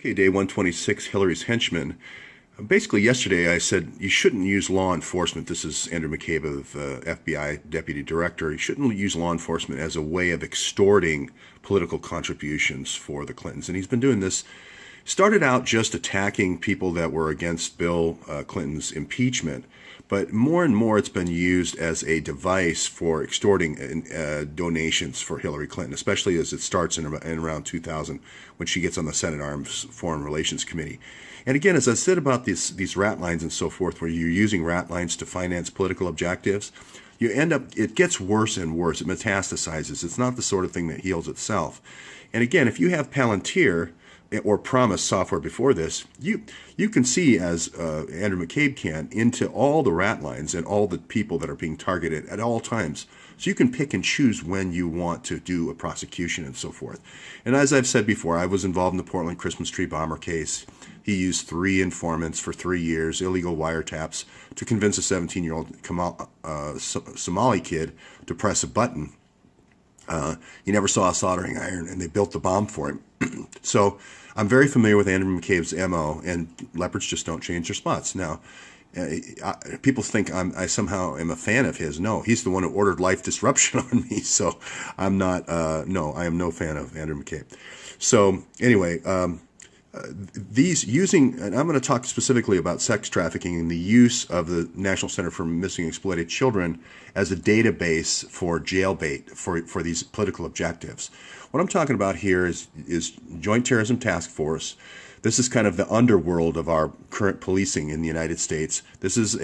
Okay, day 126, Hillary's Henchmen. Basically, yesterday I said you shouldn't use law enforcement. This is Andrew McCabe of FBI Deputy Director. You shouldn't use law enforcement as a way of extorting political contributions for the Clintons. And he's been doing this. Started out just attacking people that were against Bill Clinton's impeachment, but more and more it's been used as a device for extorting donations for Hillary Clinton, especially as it starts in around 2000 when she gets on the Senate Arms Foreign Relations Committee. And again, as I said about these rat lines and so forth, where you're using rat lines to finance political objectives, you end up, it gets worse and worse. It metastasizes. It's not the sort of thing that heals itself. And again, if you have Palantir or Promise software before this, you can see, as Andrew McCabe can, into all the rat lines and all the people that are being targeted at all times. So you can pick and choose when you want to do a prosecution and so forth. And as I've said before, I was involved in the Portland Christmas tree bomber case. He used 3 informants for 3 years, illegal wiretaps, to convince a 17-year-old Somali kid to press a button. He never saw a soldering iron, and they built the bomb for him. So I'm very familiar with Andrew McCabe's MO, and leopards just don't change their spots. Now, people think I somehow am a fan of his. No, he's the one who ordered life disruption on me, so I'm not, no, I am no fan of Andrew McCabe. So anyway, these using, and I'm going to talk specifically about sex trafficking and the use of the National Center for Missing and Exploited Children as a database for jailbait for these political objectives. What I'm talking about here is Joint Terrorism Task Force. This is kind of the underworld of our current policing in the United States. This is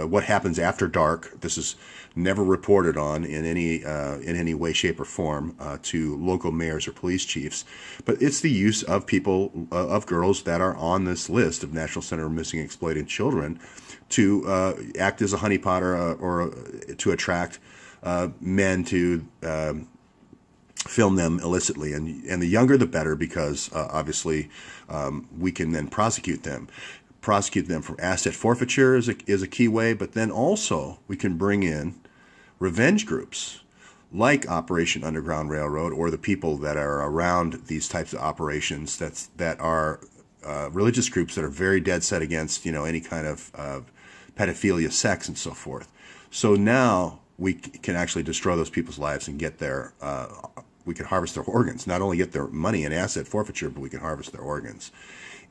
what happens after dark. This is never reported on in any way, shape, or form to local mayors or police chiefs. But it's the use of people, of girls that are on this list of National Center for Missing and Exploited Children to act as a honeypot or to attract men to film them illicitly, and the younger the better, because obviously we can then prosecute them for asset forfeiture is a key way, but then also we can bring in revenge groups like Operation Underground Railroad, or the people that are around these types of operations that are religious groups that are very dead set against any kind of pedophilia, sex, and so forth. So now we can actually destroy those people's lives and get their we can harvest their organs, not only get their money and asset forfeiture, but we can harvest their organs.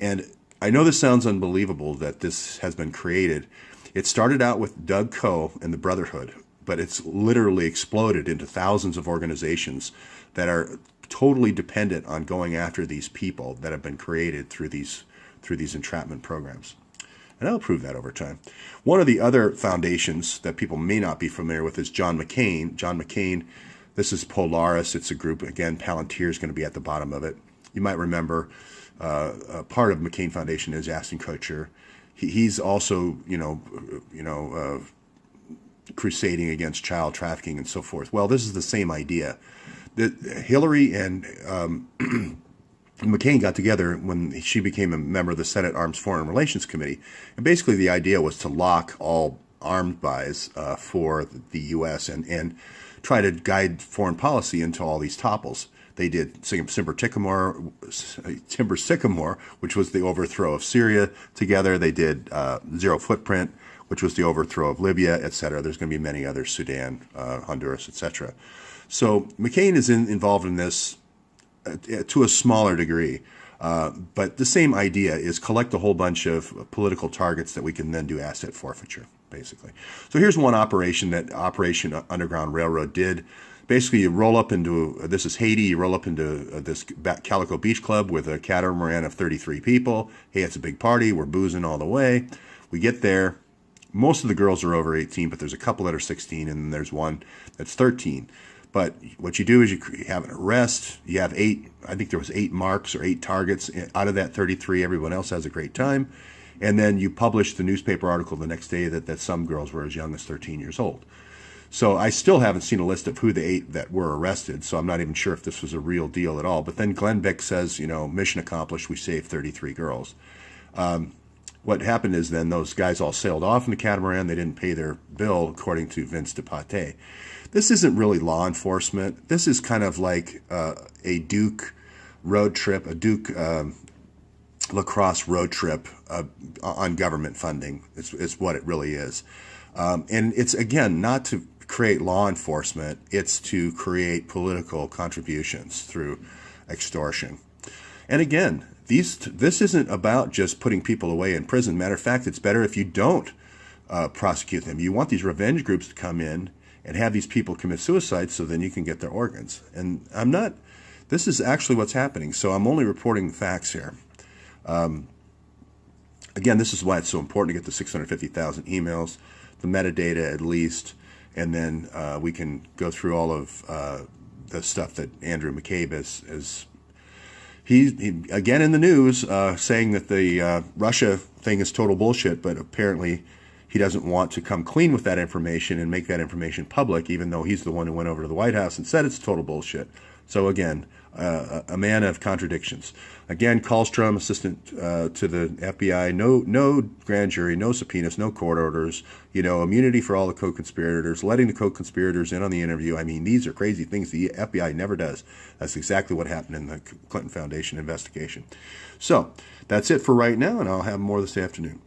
And I know this sounds unbelievable that this has been created. It started out with Doug Coe and the Brotherhood, but it's literally exploded into thousands of organizations that are totally dependent on going after these people that have been created through these entrapment programs. And I'll prove that over time. One of the other foundations that people may not be familiar with is John McCain. John McCain, this is Polaris. It's a group. Again, Palantir is going to be at the bottom of it. You might remember part of McCain Foundation is Ashton Kutcher. He's also, crusading against child trafficking and so forth. Well, this is the same idea. Hillary and McCain got together when she became a member of the Senate Arms Foreign Relations Committee. And basically the idea was to lock all arms buys for the U.S. and try to guide foreign policy into all these topples. They did Timber Sycamore, which was the overthrow of Syria together. They did Zero Footprint, which was the overthrow of Libya, etc. There's going to be many others, Sudan, Honduras, etc. So McCain is involved in this to a smaller degree. But the same idea is collect a whole bunch of political targets that we can then do asset forfeiture, basically. So here's one operation that Operation Underground Railroad did. Basically, you roll up into, this is Haiti, you roll up into this Calico Beach Club with a catamaran of 33 people. Hey, it's a big party, we're boozing all the way. We get there. Most of the girls are over 18, but there's a couple that are 16, and then there's one that's 13. But what you do is you have an arrest. You have 8, I think there was 8 marks or 8 targets. Out of that 33, everyone else has a great time. And then you publish the newspaper article the next day that some girls were as young as 13 years old. So I still haven't seen a list of who the 8 that were arrested, so I'm not even sure if this was a real deal at all. But then Glenn Beck says, mission accomplished, we saved 33 girls. What happened is then those guys all sailed off in the catamaran. They didn't pay their bill, according to Vince DePate. This isn't really law enforcement. This is kind of like a Duke road trip, a Duke lacrosse road trip on government funding. It's what it really is. And it's, again, not to create law enforcement. It's to create political contributions through extortion. And again, this isn't about just putting people away in prison. Matter of fact, it's better if you don't prosecute them. You want these revenge groups to come in and have these people commit suicide so then you can get their organs. And this is actually what's happening. So I'm only reporting facts here. Again, this is why it's so important to get the 650,000 emails, the metadata at least, and then we can go through all of the stuff that Andrew McCabe is he again in the news saying that the Russia thing is total bullshit, but apparently he doesn't want to come clean with that information and make that information public, even though he's the one who went over to the White House and said it's total bullshit. So again, a man of contradictions. Again, Kallstrom, assistant to the FBI, no grand jury, no subpoenas, no court orders, immunity for all the co-conspirators, letting the co-conspirators in on the interview. I mean, these are crazy things the FBI never does. That's exactly what happened in the Clinton Foundation investigation. So that's it for right now, and I'll have more this afternoon.